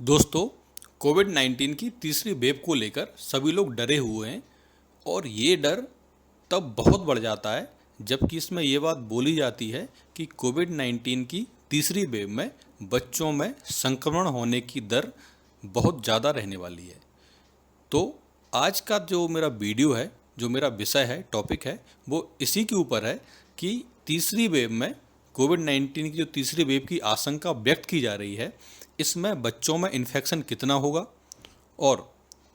दोस्तों, कोविड-19 की तीसरी वेव को लेकर सभी लोग डरे हुए हैं और ये डर तब बहुत बढ़ जाता है जबकि इसमें ये बात बोली जाती है कि कोविड-19 की तीसरी वेव में बच्चों में संक्रमण होने की दर बहुत ज़्यादा रहने वाली है। तो आज का जो मेरा वीडियो है, जो मेरा विषय है, टॉपिक है, वो इसी के ऊपर है कि तीसरी वेव में कोविड-19 की जो तीसरी वेव की आशंका व्यक्त की जा रही है, इसमें बच्चों में इन्फेक्शन कितना होगा और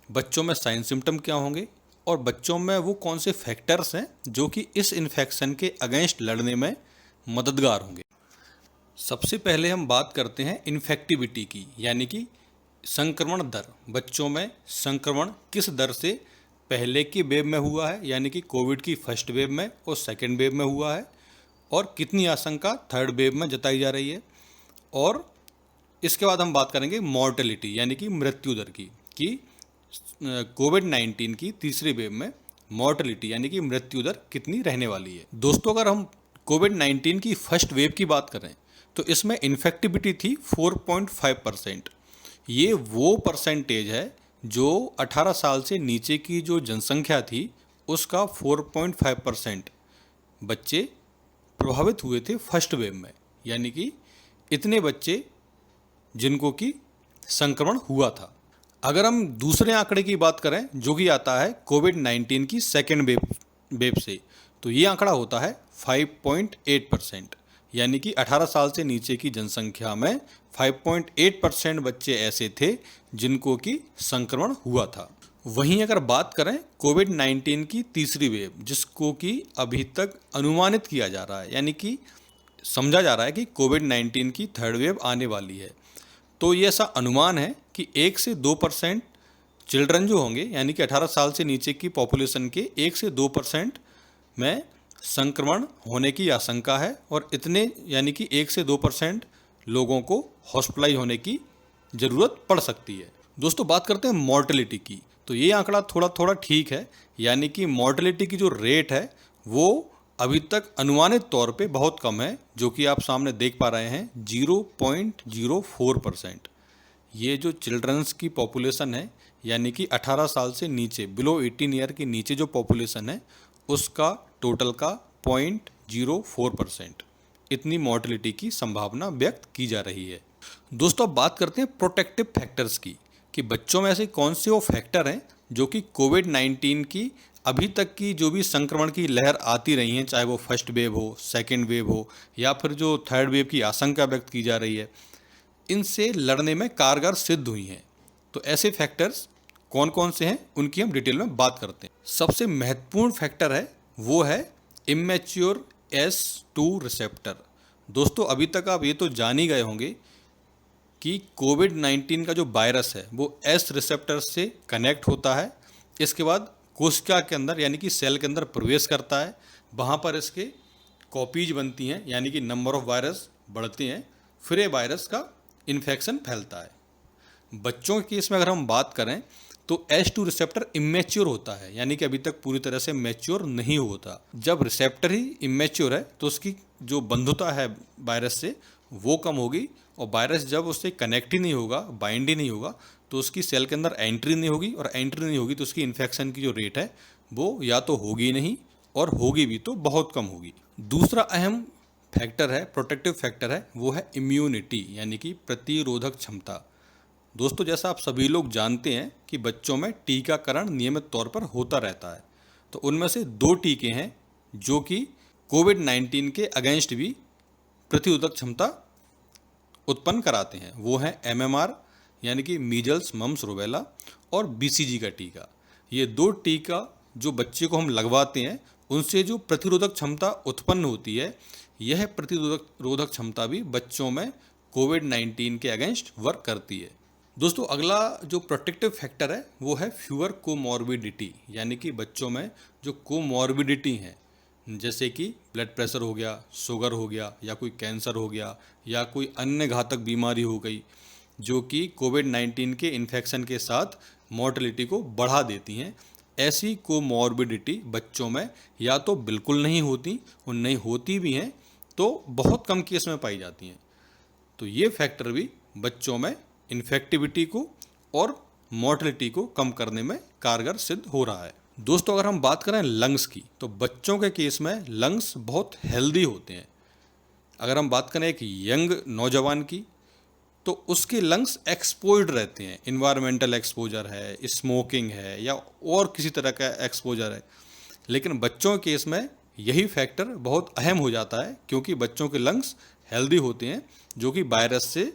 बच्चों में साइन सिम्टम क्या होंगे और बच्चों में वो कौन से फैक्टर्स हैं जो कि इस इन्फेक्शन के अगेंस्ट लड़ने में मददगार होंगे। सबसे पहले हम बात करते हैं इन्फेक्टिविटी की, यानी कि संक्रमण दर। बच्चों में संक्रमण किस दर से पहले की वेव में हुआ है, यानी कि कोविड की फर्स्ट वेव में और सेकेंड वेव में हुआ है, और कितनी आशंका थर्ड वेव में जताई जा रही है। और इसके बाद हम बात करेंगे मॉर्टेलिटी, यानी कि मृत्यु दर की, कि कोविड-19 की तीसरी वेव में मॉर्टेलिटी यानी कि मृत्यु दर कितनी रहने वाली है। दोस्तों, अगर हम कोविड-19 की फर्स्ट वेव की बात करें तो इसमें इन्फेक्टिविटी थी 4.5%। ये वो परसेंटेज है जो 18 साल से नीचे की जो जनसंख्या थी उसका 4.5% बच्चे प्रभावित हुए थे फर्स्ट वेव में, यानी कि इतने बच्चे जिनको कि संक्रमण हुआ था। अगर हम दूसरे आंकड़े की बात करें जो कि आता है कोविड-19 की सेकेंड वेव से, तो ये आंकड़ा होता है 5.8%, यानी कि 18 साल से नीचे की जनसंख्या में 5.8% बच्चे ऐसे थे जिनको कि संक्रमण हुआ था। वहीं अगर बात करें कोविड-19 की तीसरी वेव, जिसको कि अभी तक अनुमानित किया जा रहा है, यानी कि समझा जा रहा है कि कोविड-19 की थर्ड वेव आने वाली है, तो ये ऐसा अनुमान है कि 1 से 2% चिल्ड्रन जो होंगे, यानी कि 18 साल से नीचे की पॉपुलेशन के 1 से 2% में संक्रमण होने की आशंका है, और इतने यानी कि 1 से 2% लोगों को हॉस्पिटलाइज होने की ज़रूरत पड़ सकती है। दोस्तों, बात करते हैं मॉर्टेलिटी की, तो ये आंकड़ा थोड़ा थोड़ा ठीक है, यानी कि मॉर्टेलिटी की जो रेट है वो अभी तक अनुमानित तौर पे बहुत कम है, जो कि आप सामने देख पा रहे हैं 0.04%। ये जो चिल्ड्रंस की पॉपुलेशन है, यानी कि 18 साल से नीचे, बिलो 18 ईयर के नीचे जो पॉपुलेशन है उसका टोटल का 0.04% इतनी मॉर्टेलिटी की संभावना व्यक्त की जा रही है। दोस्तों, अब बात करते हैं प्रोटेक्टिव फैक्टर्स की, कि बच्चों में ऐसे कौन से वो फैक्टर हैं जो कि कोविड-19 की अभी तक की जो भी संक्रमण की लहर आती रही हैं, चाहे वो फर्स्ट वेव हो, सेकेंड वेव हो, या फिर जो थर्ड वेव की आशंका व्यक्त की जा रही है, इनसे लड़ने में कारगर सिद्ध हुई हैं। तो ऐसे फैक्टर्स कौन कौन से हैं उनकी हम डिटेल में बात करते हैं। सबसे महत्वपूर्ण फैक्टर है वो है इमेच्योर S2 रिसेप्टर। दोस्तों, अभी तक आप ये तो जान ही गए होंगे कि कोविड-19 का जो वायरस है वो S रिसेप्टर से कनेक्ट होता है, इसके बाद कोशिका के अंदर यानी कि सेल के अंदर प्रवेश करता है, वहाँ पर इसके कॉपीज बनती हैं, यानी कि नंबर ऑफ वायरस बढ़ते हैं, फिर ये वायरस का इन्फेक्शन फैलता है। बच्चों के केस में अगर हम बात करें तो S2 रिसेप्टर इमेच्योर होता है, यानी कि अभी तक पूरी तरह से मैच्योर नहीं होता। जब रिसेप्टर ही इमेच्योर है तो उसकी जो बंधुता है वायरस से वो कम होगी, और वायरस जब उससे कनेक्ट ही नहीं होगा, बाइंड ही नहीं होगा, तो उसकी सेल के अंदर एंट्री नहीं होगी, और एंट्री नहीं होगी तो उसकी इन्फेक्शन की जो रेट है वो या तो होगी नहीं, और होगी भी तो बहुत कम होगी। दूसरा अहम फैक्टर है, प्रोटेक्टिव फैक्टर है, वो है इम्यूनिटी, यानी कि प्रतिरोधक क्षमता। दोस्तों, जैसा आप सभी लोग जानते हैं कि बच्चों में टीकाकरण नियमित तौर पर होता रहता है, तो उनमें से 2 टीके हैं जो कि कोविड-19 के अगेंस्ट भी प्रतिरोधक क्षमता उत्पन्न कराते हैं। वो है MMR, यानी कि मीजल्स, मम्स, रूबेला, और BCG का टीका। ये 2 टीका जो बच्चे को हम लगवाते हैं उनसे जो प्रतिरोधक क्षमता उत्पन्न होती है, यह प्रतिरोधक क्षमता भी बच्चों में कोविड-19 के अगेंस्ट वर्क करती है। दोस्तों, अगला जो प्रोटेक्टिव फैक्टर है वो है फ्यूअर कोमॉर्बिडिटी, यानी कि बच्चों में जो कोमॉर्बिडिटी हैं, जैसे कि ब्लड प्रेशर हो गया, शुगर हो गया, या कोई कैंसर हो गया, या कोई अन्य घातक बीमारी हो गई, जो कि कोविड-19 के इन्फेक्शन के साथ मॉर्टेलिटी को बढ़ा देती हैं, ऐसी कोमॉर्बिडिटी बच्चों में या तो बिल्कुल नहीं होती, और नहीं होती भी हैं तो बहुत कम केस में पाई जाती हैं। तो ये फैक्टर भी बच्चों में इन्फेक्टिविटी को और मॉर्टेलिटी को कम करने में कारगर सिद्ध हो रहा है। दोस्तों, अगर हम बात करें लंग्स की, तो बच्चों के केस में लंग्स बहुत हेल्दी होते हैं। अगर हम बात करें एक यंग नौजवान की, तो उसके लंग्स एक्सपोज्ड रहते हैं, इन्वायरमेंटल एक्सपोजर है, स्मोकिंग है या और किसी तरह का एक्सपोजर है। लेकिन बच्चों के केस में यही फैक्टर बहुत अहम हो जाता है, क्योंकि बच्चों के लंग्स हेल्दी होते हैं, जो कि वायरस से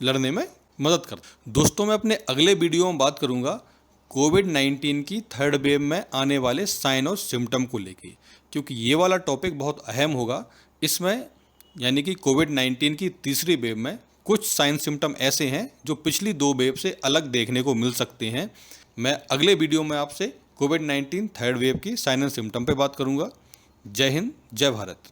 लड़ने में मदद करते हैं। दोस्तों, मैं अपने अगले वीडियो में बात करूंगा कोविड-19 की थर्ड वेव में आने वाले साइन और सिम्टम को लेके, क्योंकि ये वाला टॉपिक बहुत अहम होगा। इसमें यानी कि कोविड-19 की तीसरी वेव में कुछ साइन सिम्टम ऐसे हैं जो पिछली 2 वेव से अलग देखने को मिल सकते हैं। मैं अगले वीडियो में आपसे कोविड-19 थर्ड वेव की साइन एंड सिम्टम पे बात करूंगा। जय हिंद, जय भारत।